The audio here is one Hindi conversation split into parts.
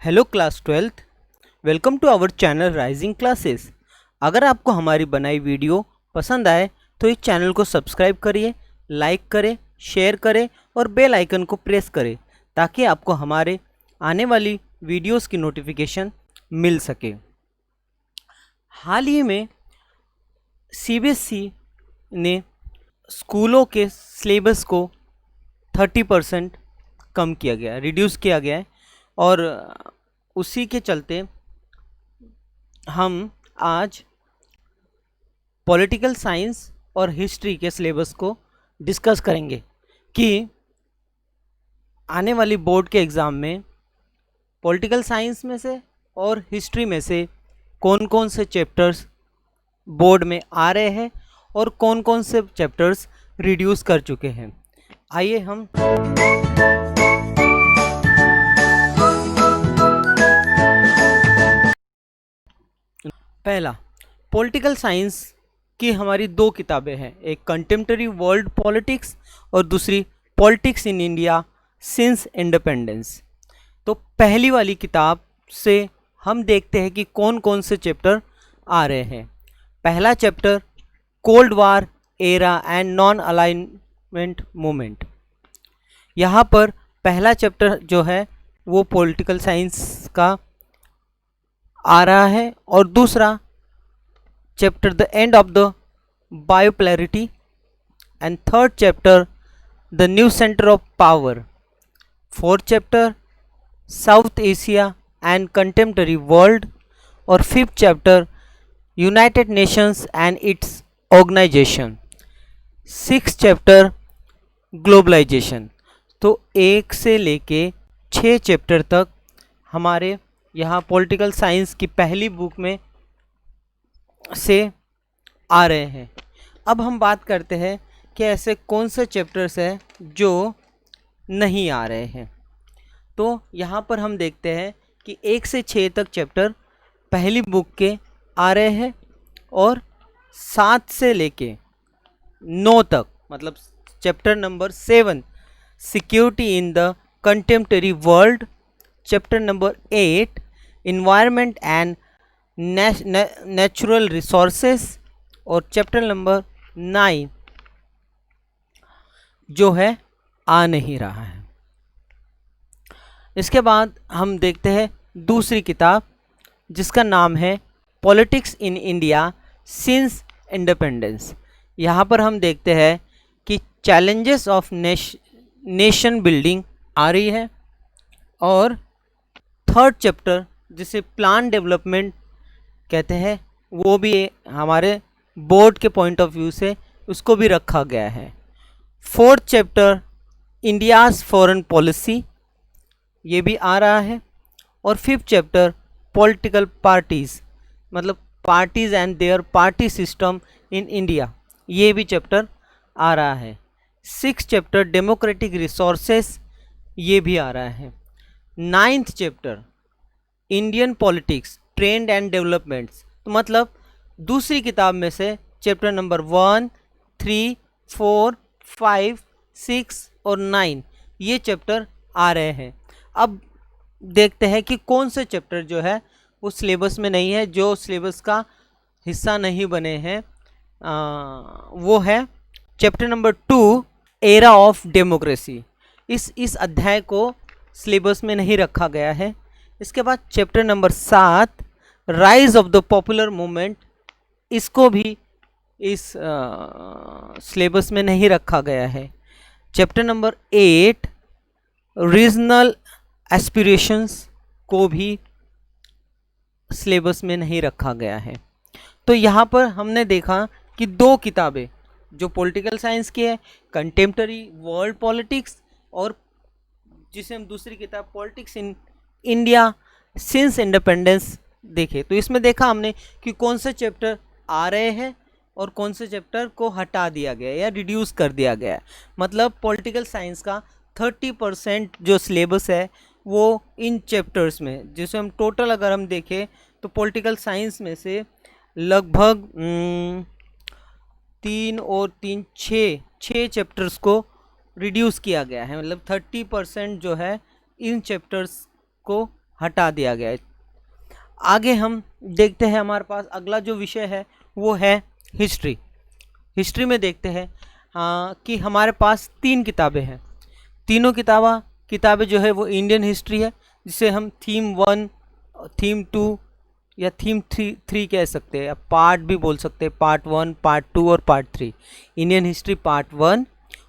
Hello class 12th, welcome to our channel rising classes. अगर आपको हमारी बनाई वीडियो पसंद आए तो इस चैनल को सब्सक्राइब करिए, लाइक करें, शेयर करें और बेल आइकन को प्रेस करें ताकि आपको हमारे आने वाली वीडियोस की नोटिफिकेशन मिल सके। हाल ही में सीबीएसई ने स्कूलों के सिलेबस को 30% कम किया गया, रिड्यूस किया गया है और उसी के चलते हम आज पॉलिटिकल साइंस और हिस्ट्री के सिलेबस को डिस्कस करेंगे कि आने वाली बोर्ड के एग्ज़ाम में पॉलिटिकल साइंस में से और हिस्ट्री में से कौन कौन से चैप्टर्स बोर्ड में आ रहे हैं और कौन कौन से चैप्टर्स रिड्यूस कर चुके हैं। आइए हम पहला पॉलिटिकल साइंस की हमारी दो किताबें हैं, एक कंटेम्प्रेरी वर्ल्ड पॉलिटिक्स और दूसरी politics in India since independence. तो पहली वाली किताब से हम देखते हैं कि कौन कौन से चैप्टर आ रहे हैं। पहला chapter cold war era and non alignment movement. यहाँ पर पहला चैप्टर जो है वो पॉलिटिकल साइंस का आ रहा है और दूसरा chapter the end of the bipolarity and third chapter the new centre of power. Fourth chapter South Asia and contemporary world और fifth chapter United Nations and its organisation. Six chapter globalisation. तो 1 से लेके 6 चैप्टर तक हमारे यहाँ पॉलिटिकल साइंस की पहली बुक में से आ रहे हैं। अब हम बात करते हैं कि ऐसे कौन से चैप्टर्स हैं जो नहीं आ रहे हैं। तो यहाँ पर हम देखते हैं कि 1 से 6 तक चैप्टर पहली बुक के आ रहे हैं और 7 से लेके 9 तक मतलब chapter number 7 security in the contemporary world, chapter number 8 environment and natural resources और चैप्टर नंबर 9 जो है आ नहीं रहा है। इसके बाद हम देखते हैं दूसरी किताब जिसका नाम है politics in India since independence. यहाँ पर हम देखते हैं कि चैलेंजेस ऑफ नेशन बिल्डिंग आ रही है और थर्ड चैप्टर जिसे प्लान डेवलपमेंट कहते हैं वो भी हमारे बोर्ड के पॉइंट ऑफ व्यू से उसको भी रखा गया है। Fourth chapter India's foreign policy ये भी आ रहा है और फिफ्थ चैप्टर पॉलिटिकल पार्टीज़ मतलब parties and there party system in India ये भी चैप्टर आ रहा है। सिक्स चैप्टर डेमोक्रेटिक रिसोर्सेस ये भी आ रहा है। Ninth chapter Indian politics trend and developments. तो मतलब दूसरी किताब में से चैप्टर नंबर 1, 3, 4, 5, 6 और 9 ये चैप्टर आ रहे हैं। अब देखते हैं कि कौन से चैप्टर जो है वो सिलेबस में नहीं है, जो सिलेबस का हिस्सा नहीं बने हैं। वो है chapter number 2 era of democracy. इस अध्याय को सिलेबस में नहीं रखा गया है। इसके बाद chapter number 7 rise of the popular movement, इसको भी इस सिलेबस में नहीं रखा गया है। चैप्टर नंबर 8 रीजनल एस्पिरेशंस को भी सिलेबस में नहीं रखा गया है। तो यहाँ पर हमने देखा कि दो किताबें जो पॉलिटिकल साइंस की है कंटेम्प्रेरी वर्ल्ड पॉलिटिक्स और जिसे हम दूसरी किताब politics in India since independence देखे, तो इसमें देखा हमने कि कौन से चैप्टर आ रहे हैं और कौन से चैप्टर को हटा दिया गया या रिड्यूस कर दिया गया है। मतलब पॉलिटिकल साइंस का 30% जो सिलेबस है वो इन चैप्टर्स में, जिसे हम टोटल अगर हम देखें तो पॉलिटिकल साइंस में से लगभग 3 और 3 6 चैप्टर्स को रिड्यूस किया गया है। मतलब 30% जो है इन चैप्टर्स को हटा दिया गया है। आगे हम देखते हैं, हमारे पास अगला जो विषय है वो है हिस्ट्री। हिस्ट्री में देखते हैं कि हमारे पास 3 किताबें हैं। तीनों किताबें जो है वो इंडियन हिस्ट्री है, जिसे हम थीम 1, थीम 2 या थीम 3 कह सकते हैं, या पार्ट भी बोल सकते हैं, पार्ट 1, पार्ट 2 और पार्ट 3। इंडियन हिस्ट्री पार्ट 1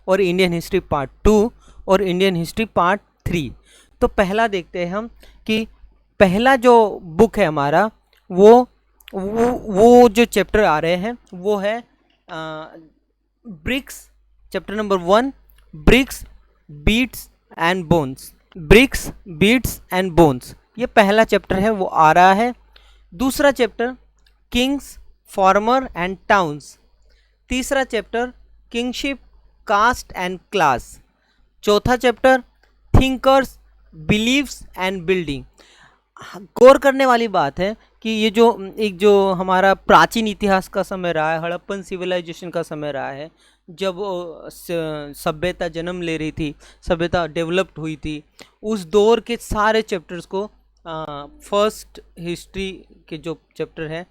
और इंडियन हिस्ट्री पार्ट 2 और इंडियन हिस्ट्री पार्ट 3। तो पहला देखते हैं हम कि पहला जो बुक है हमारा वो जो चैप्टर आ रहे हैं वो है bricks, chapter number 1, bricks, beads and bones. Bricks, beads and bones, ये पहला चैप्टर है वो आ रहा है। दूसरा chapter kings, farmer and towns. तीसरा chapter kingship, caste and class. चौथा chapter thinkers, beliefs and building. गौर करने वाली बात है कि ये जो हमारा प्राचीन इतिहास का समय रहा है, हड़प्पन सिविलाइजेशन का समय रहा है, जब सभ्यता जन्म ले रही थी, सभ्यता डेवलप्ड हुई थी, उस दौर के सारे चैप्टर्स को फर्स्ट हिस्ट्री के जो चैप्टर है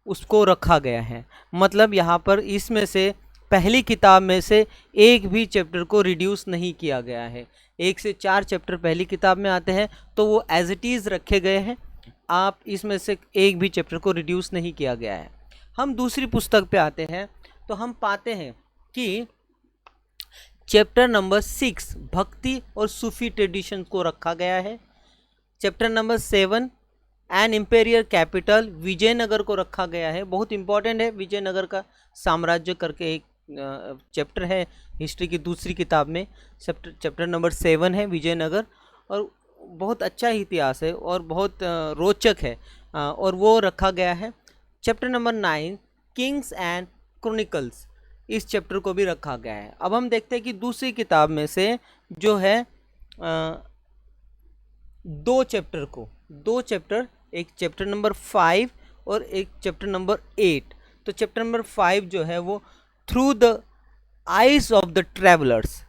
उसको रखा गया है। मतलब यहाँ पर इसमें से पहली किताब में से एक भी चैप्टर को रिड्यूस नहीं किया गया है। 1 से 4 चैप्टर पहली किताब में आते हैं तो वो एज इट इज़ रखे गए हैं, आप इसमें से एक भी चैप्टर को रिड्यूस नहीं किया गया है। हम दूसरी पुस्तक पे आते हैं तो हम पाते हैं कि चैप्टर नंबर 6 भक्ति और सूफी ट्रेडिशन को रखा गया है। Chapter number 7 an imperial capital, Vijayanagar को रखा गया है। बहुत इंपॉर्टेंट है, विजयनगर का साम्राज्य करके एक चैप्टर है हिस्ट्री की दूसरी किताब में। चैप्टर नंबर 7 है विजयनगर, और बहुत अच्छा इतिहास है और बहुत रोचक है, और वो रखा गया है। Chapter number 9 Kings and chronicles, इस चैप्टर को भी रखा गया है। अब हम देखते हैं कि दूसरी किताब में से जो है 2 चैप्टर, एक चैप्टर नंबर 5 और एक चैप्टर नंबर 8। तो चैप्टर नंबर 5 जो है वो through the eyes of the travellers,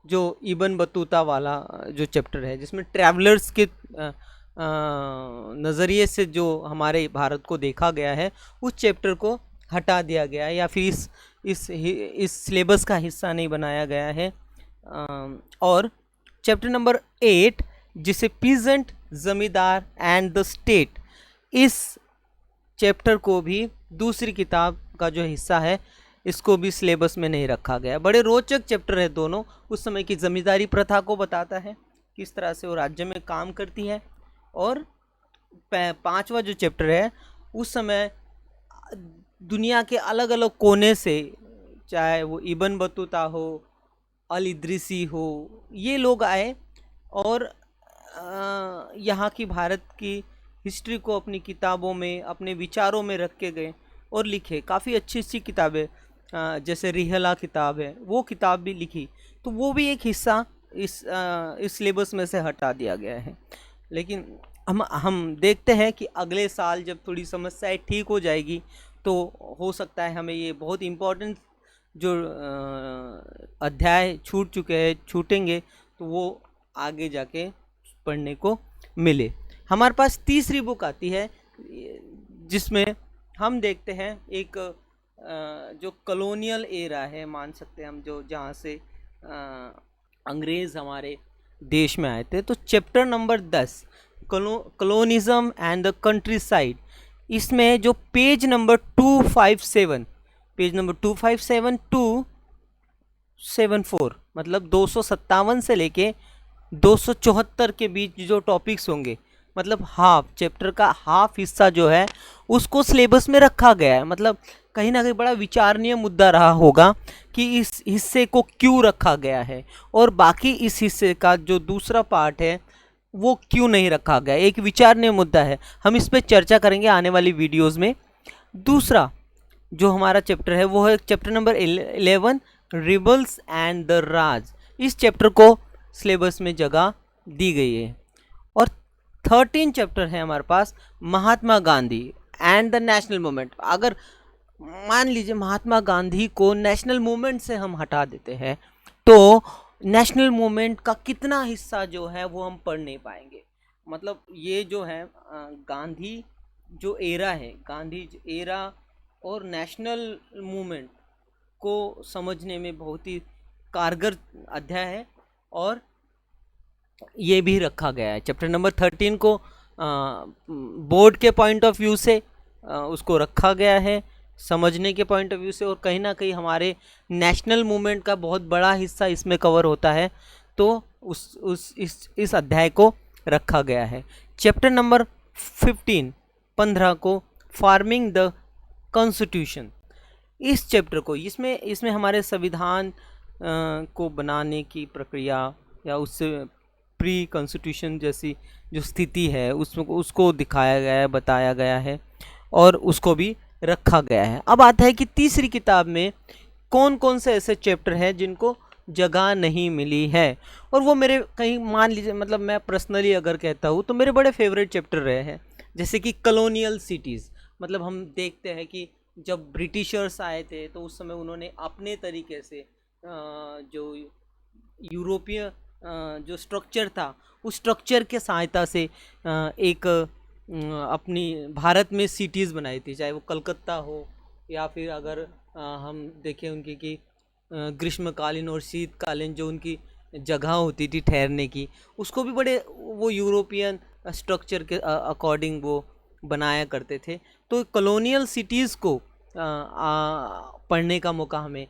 जो इब्न बतूता वाला जो चैप्टर है, जिसमें ट्रैवलर्स के नज़रिए से जो हमारे भारत को देखा गया है, उस चैप्टर को हटा दिया गया है या फिर इस सिलेबस का हिस्सा नहीं बनाया गया है। और चैप्टर नंबर 8 जिसे पीजेंट, जमींदार एंड द स्टेट, इस चैप्टर को भी दूसरी किताब का जो हिस्सा है इसको भी सिलेबस में नहीं रखा गया। बड़े रोचक चैप्टर है दोनों। उस समय की ज़मींदारी प्रथा को बताता है, किस तरह से वो राज्य में काम करती है। और 5वां जो चैप्टर है उस समय दुनिया के अलग अलग कोने से, चाहे वो इब्न बतूता हो, अल इदरीसी हो, ये लोग आए और यहाँ की भारत की हिस्ट्री को अपनी किताबों में, अपने विचारों में रख के गए और लिखे। काफ़ी अच्छी किताबें, जैसे रिहला किताब है, वो किताब भी लिखी। तो वो भी एक हिस्सा इस सिलेबस में से हटा दिया गया है। लेकिन हम देखते हैं कि अगले साल जब थोड़ी समस्याएं ठीक हो जाएगी तो हो सकता है हमें ये बहुत इम्पोर्टेंट जो अध्याय छूटेंगे तो वो आगे जाके पढ़ने को मिले। हमारे पास तीसरी बुक आती है जिसमें हम देखते हैं एक जो कॉलोनियल एरा है, मान सकते हैं हम, जो जहाँ से अंग्रेज़ हमारे देश में आए थे। तो chapter number 10 colonialism and the country side, इसमें जो पेज नंबर 257 274 मतलब 257 से लेके 274 के बीच जो टॉपिक्स होंगे, मतलब हाफ चैप्टर का हाफ हिस्सा जो है उसको सिलेबस में रखा गया है। मतलब कहीं ना कहीं बड़ा विचारणीय मुद्दा रहा होगा कि इस हिस्से को क्यों रखा गया है और बाकी इस हिस्से का जो दूसरा पार्ट है वो क्यों नहीं रखा गया। एक विचारणीय मुद्दा है, हम इस पर चर्चा करेंगे आने वाली वीडियोस में। दूसरा जो हमारा चैप्टर है वो है chapter number 11 rebels and the Raj. इस चैप्टर को सिलेबस में जगह दी गई है। और 13 चैप्टर है हमारे पास Mahatma Gandhi and the national movement. अगर मान लीजिए महात्मा गांधी को नेशनल मूवमेंट से हम हटा देते हैं तो नेशनल मूवमेंट का कितना हिस्सा जो है वो हम पढ़ नहीं पाएंगे। मतलब ये जो है गांधी जो एरा है, गांधी एरा और नेशनल मूवमेंट को समझने में बहुत ही कारगर अध्याय है। और ये भी रखा गया है चैप्टर नंबर 13 को बोर्ड के पॉइंट ऑफ व्यू से उसको रखा गया है, समझने के पॉइंट ऑफ व्यू से, और कहीं ना कहीं हमारे नेशनल मूवमेंट का बहुत बड़ा हिस्सा इसमें कवर होता है, तो इस अध्याय को रखा गया है। चैप्टर नंबर 15 को फार्मिंग द कॉन्स्टिट्यूशन, इस चैप्टर को इसमें हमारे संविधान को बनाने की प्रक्रिया या उससे प्री कॉन्स्टिट्यूशन जैसी जो स्थिति है उसको दिखाया गया है, बताया गया है और उसको भी रखा गया है। अब आता है कि तीसरी किताब में कौन कौन से ऐसे चैप्टर हैं जिनको जगह नहीं मिली है, और वो मेरे कहीं मान लीजिए, मतलब मैं पर्सनली अगर कहता हूँ तो मेरे बड़े फेवरेट चैप्टर रहे हैं, जैसे कि कॉलोनियल सिटीज़। मतलब हम देखते हैं कि जब ब्रिटिशर्स आए थे तो उस समय उन्होंने अपने तरीके से जो यूरोपीय जो स्ट्रक्चर था उस स्ट्रक्चर के सहायता से एक अपनी भारत में सिटीज़ बनाई थी, चाहे वो कलकत्ता हो या फिर अगर हम देखें उनकी कि ग्रीष्मकालीन और शीतकालीन जो उनकी जगह होती थी ठहरने की, उसको भी बड़े वो यूरोपियन स्ट्रक्चर के अकॉर्डिंग वो बनाया करते थे। तो कॉलोनियल सिटीज़ को पढ़ने का मौका हमें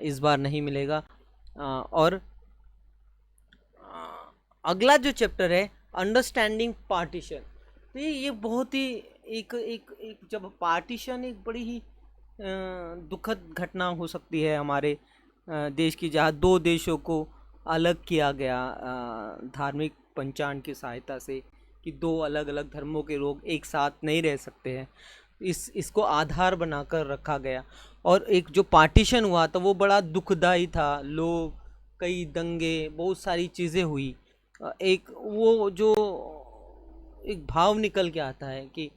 इस बार नहीं मिलेगा। और अगला जो चैप्टर है अंडरस्टैंडिंग पार्टीशन, तो ये बहुत ही एक जब पार्टीशन एक बड़ी ही दुखद घटना हो सकती है हमारे देश की, जहाँ दो देशों को अलग किया गया धार्मिक पंचांग की सहायता से, कि दो अलग अलग धर्मों के लोग एक साथ नहीं रह सकते हैं, इसको आधार बनाकर रखा गया। और एक जो पार्टीशन हुआ था वो बड़ा दुखदाई था, लोग कई दंगे बहुत सारी चीज़ें हुई। एक वो जो एक भाव निकल के आता है कि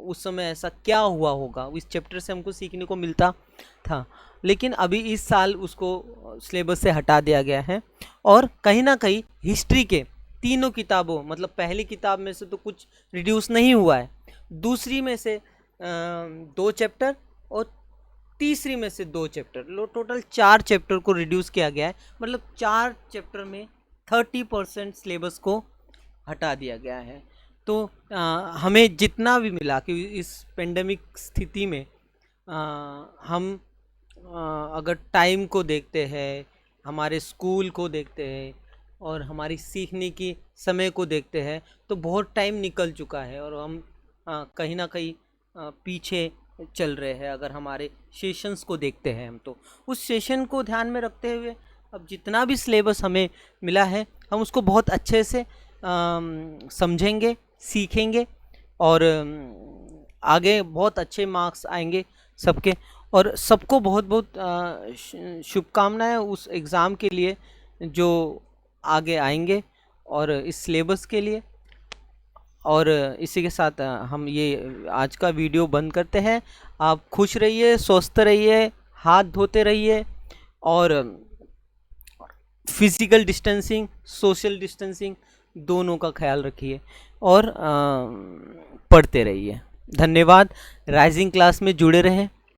उस समय ऐसा क्या हुआ होगा, इस चैप्टर से हमको सीखने को मिलता था। लेकिन अभी इस साल उसको सिलेबस से हटा दिया गया है, और कहीं ना कहीं हिस्ट्री के तीनों किताबों, मतलब पहली किताब में से तो कुछ रिड्यूस नहीं हुआ है, दूसरी में से 2 चैप्टर और तीसरी में से 2 चैप्टर, टोटल 4 चैप्टर को रिड्यूस किया गया है। मतलब 4 चैप्टर में 30% सिलेबस को हटा दिया गया है। तो हमें जितना भी मिला कि इस पेंडेमिक स्थिति में हम अगर टाइम को देखते हैं, हमारे स्कूल को देखते हैं और हमारी सीखने की समय को देखते हैं, तो बहुत टाइम निकल चुका है और हम कहीं ना कहीं पीछे चल रहे हैं। अगर हमारे सेशंस को देखते हैं हम, तो उस सेशन को ध्यान में रखते हुए अब जितना भी सिलेबस हमें मिला है हम उसको बहुत अच्छे से समझेंगे, सीखेंगे, और आगे बहुत अच्छे मार्क्स आएंगे सबके। और सबको बहुत बहुत शुभकामनाएं उस एग्ज़ाम के लिए जो आगे आएंगे और इस सिलेबस के लिए। और इसी के साथ हम ये आज का वीडियो बंद करते हैं। आप खुश रहिए, स्वस्थ रहिए, हाथ धोते रहिए और फिज़िकल डिस्टेंसिंग, सोशल डिस्टेंसिंग दोनों का ख्याल रखिए और पढ़ते रहिए। धन्यवाद। राइजिंग क्लास में जुड़े रहें।